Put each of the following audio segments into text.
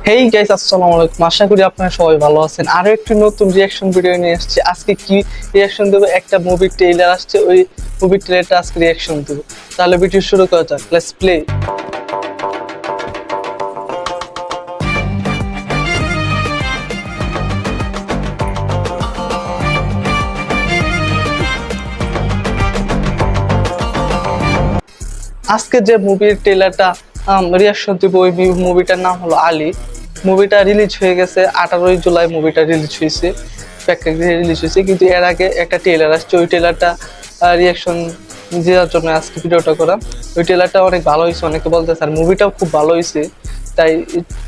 Hey guys, আসসালামু আলাইকুম। আশা করি আপনারা সবাই ভালো আছেন। আরো একটি নতুন রিয়াকশন ভিডিও নিয়ে এসেছি। আজকে কি রিয়াকশন দেবো? একটা মুভির ট্রেইলার আসছে, ওই মুভির ট্রেইলারটা আজকে রিয়াকশন দেবো। তাহলে ভিডিও শুরু করা যাক, লেটস প্লে। আজকে যে মুভির ট্রেলারটা রিয়াকশন দিব, ওই মুভিটার নাম হলো আলী। মুভিটা রিলিজ হয়ে গেছে 18ই জুলাই। মুভিটা রিলিজ হয়েছে, প্রেক্ষাগৃহে রিলিজ হয়েছে, কিন্তু এর আগে একটা ট্রেলার আসছে। ওই ট্রেলারটা রিয়াকশন দেওয়ার জন্য আজকে ভিডিওটা করা। ওই ট্রেলারটা অনেক ভালো হয়েছে, অনেকে বলতেছে, আর মুভিটাও খুব ভালো হয়েছে। তাই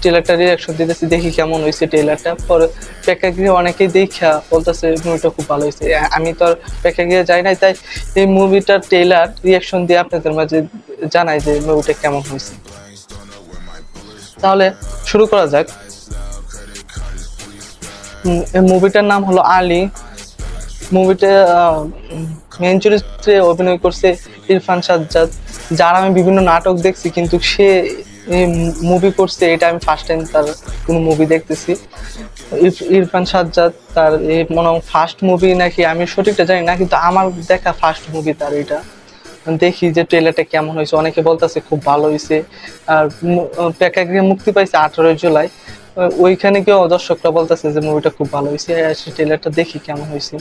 ট্রেলারটা রিয়াকশন দিতেছি, দেখি কেমন হয়েছে ট্রেলারটা। পরে প্রেক্ষাগৃহে অনেকেই দেখা বলতেছে মুভিটা খুব ভালো হয়েছে। আমি তো আর প্রেক্ষাগৃহে যাই নাই, তাই এই মুভিটার ট্রেলার রিয়াকশন দিয়ে আপনাদের মাঝে জানাই যে মুভিটা কেমন হয়েছে। তাহলে শুরু করা যাক। এই মুভিটার নাম হলো আলী। মুভিতে মেন চরিত্রে অভিনয় করছে ইরফান সাজ্জাদ, যার আমি বিভিন্ন নাটক দেখছি, কিন্তু সে মুভি করছে এটা আমি ফার্স্ট টাইম তার কোনো মুভি দেখতেছি। ইরফান সাজ্জাদ তার এই মনে হয় ফার্স্ট মুভি নাকি, আমি সঠিকটা জানি না, কিন্তু আমার দেখা ফার্স্ট মুভি তার এটা। দেখি যে ট্রেলারটা কেমন হয়েছে। অনেকে বলতেছে খুব ভালো হয়েছে। আর প্রেক্ষাগৃহে মুক্তি পাইছে 18ই জুলাই। ওইখানে কেউ দর্শকরা বলতেছে যে মুভিটা খুব ভালো হয়েছে। ট্রেলারটা দেখি কেমন হয়েছে।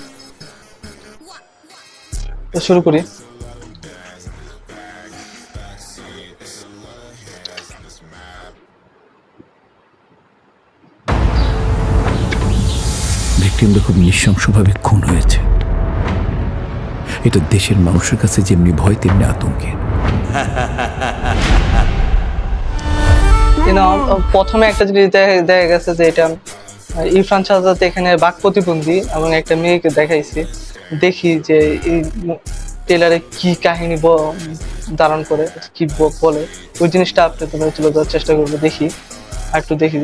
তো শুরু করি। ভিকটিমটা খুব নৃশংসভাবে খুন হয়েছে। এটা দেশের মানুষের কাছে যেমনি ভয় তেমনি আতঙ্কের। প্রথমে একটা জিনিস দেখা গেছে যে এটা ইরফান সাজ্জাদ এখানে বাক প্রতিবন্ধী এবং একটা মেয়েকে দেখাইছে। দেখি যে এই ট্রেলারে কি কাহিনী ধারণ করে, কি বলে, ওই জিনিসটা আপনাদের তুলে ধরার চেষ্টা করবো। দেখি আর একটু দেখি।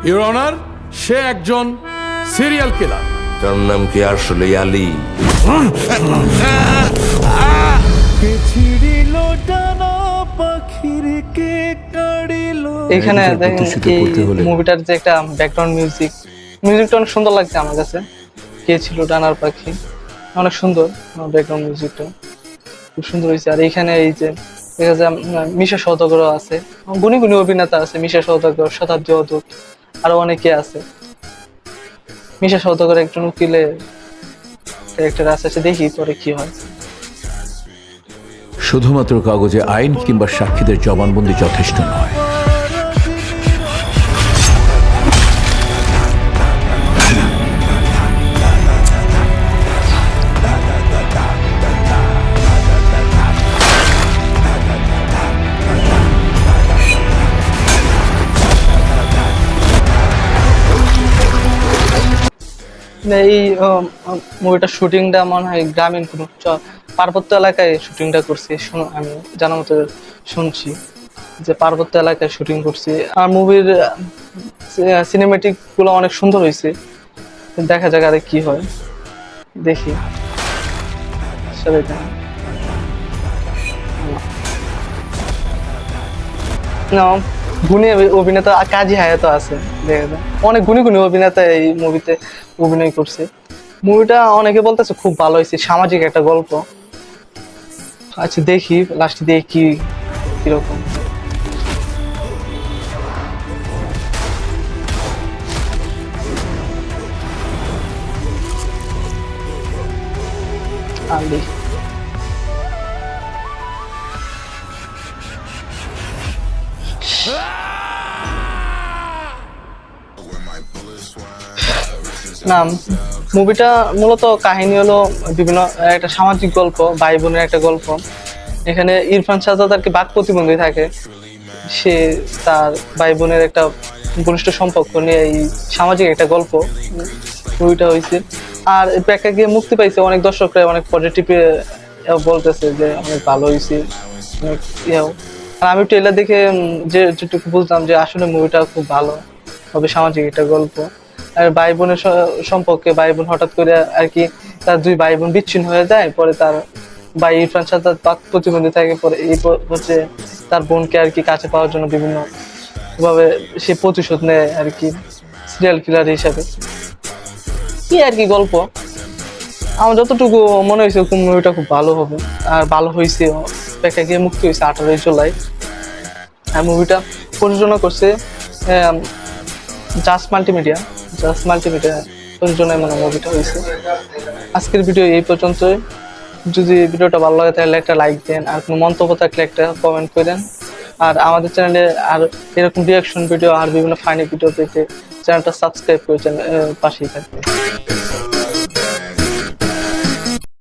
ইওর অনার, সে একজন সিরিয়াল কিলার। তার নাম কি আসলে আলী? এখানে দেখেন মুভিটার যে একটা ব্যাকগ্রাউন্ড মিউজিকটা অনেক সুন্দর লাগছে আমার কাছে। কে ছিল ডানার পাখি, অনেক সুন্দর ব্যাকগ্রাউন্ড মিউজিকটা, খুব সুন্দর হয়েছে। আর এখানে এই যে দেখা যায় মিশা সওদাগর আছে, গুণী গুণী অভিনেতা আছে, মিশা সওদাগর, শতাব্দী অদূত, আরো অনেকে আছে। মিশা সওদাগর একজন উকিলের ক্যারেক্টার আছে, দেখি পরে কি হয়। শুধুমাত্র কাগজে আইন কিংবা সাক্ষীদের জবানবন্দি যথেষ্ট নয়। এই মুভিটার শুটিংটা মনে হয় গ্রামীণ কোনো পার্বত্য এলাকায় শুটিংটা করছি। আমি জানার মতো শুনছি যে পার্বত্য এলাকায় শুটিং করছি। আর মুভির সিনেমেটিক গুলো অনেক সুন্দর হয়েছে। দেখা যাক আরে কি হয়, দেখি। গুণী অভিনেতা কাজী হায়াত আছে, দেখা যায় অনেক গুণী গুণী অভিনেতা এই মুভিতে অভিনয় করছে। মুভিটা অনেকে বলতেছে খুব ভালো হয়েছে, সামাজিক একটা গল্প। আচ্ছা দেখি লাস্টে দিয়ে কিরকম। দেখি না, মুভিটা মূলত কাহিনী হলো বিভিন্ন একটা সামাজিক গল্প, ভাই বোনের একটা গল্প। এখানে ইরফান সাজ্জাদ আর কি বাক প্রতিবন্ধী থাকে, সে তার ভাই বোনের একটা ঘনিষ্ঠ সম্পর্ক নিয়ে এই সামাজিক একটা গল্প মুভিটা হয়েছে। আর প্রেক্ষাগৃহে মুক্তি পাইছে, অনেক দর্শকরা অনেক পজিটিভ বলতেছে যে অনেক ভালো হয়েছে, অনেক ইয়েও। আর আমি ট্রেলার দেখে যেটুকু বুঝলাম যে আসলে মুভিটা খুব ভালো হবে, সামাজিক একটা গল্প। আর ভাই বোনের সম্পর্কে, ভাই বোন হঠাৎ করে আর কি তার দুই ভাই বোন বিচ্ছিন্ন হয়ে যায়, পরে তার বা ইরফান সাজ্জাদ বাক প্রতিবন্ধী থাকে পরে হচ্ছে তার বোনকে আর কি কাছে পাওয়ার জন্য বিভিন্ন ভাবে সে প্রতিশোধ নেয় আর কি সিরিয়াল কিলার হিসাবে। কি আর কি গল্প, আমার যতটুকু মনে হয়েছে মুভিটা খুব ভালো হবে আর ভালো হয়েছে। প্রেক্ষাগৃহে মুক্তি হয়েছে 18 জুলাই। আর মুভিটা প্রযোজনা করছে জাস্ট মাল্টিমিডিয়া প্রযোজনায় মানে মুভিটা হয়েছে। আজকের ভিডিও এই পর্যন্তই। যদি ভিডিওটা ভালো লাগে তাহলে একটা লাইক দেন, আর কোনো মন্তব্য থাকলে একটা কমেন্ট করেন। আর আমাদের চ্যানেলে আর এরকম রিয়াকশন ভিডিও আর বিভিন্ন ফানি ভিডিও পেতে চ্যানেলটা সাবস্ক্রাইব করে পাশেই থাকবে।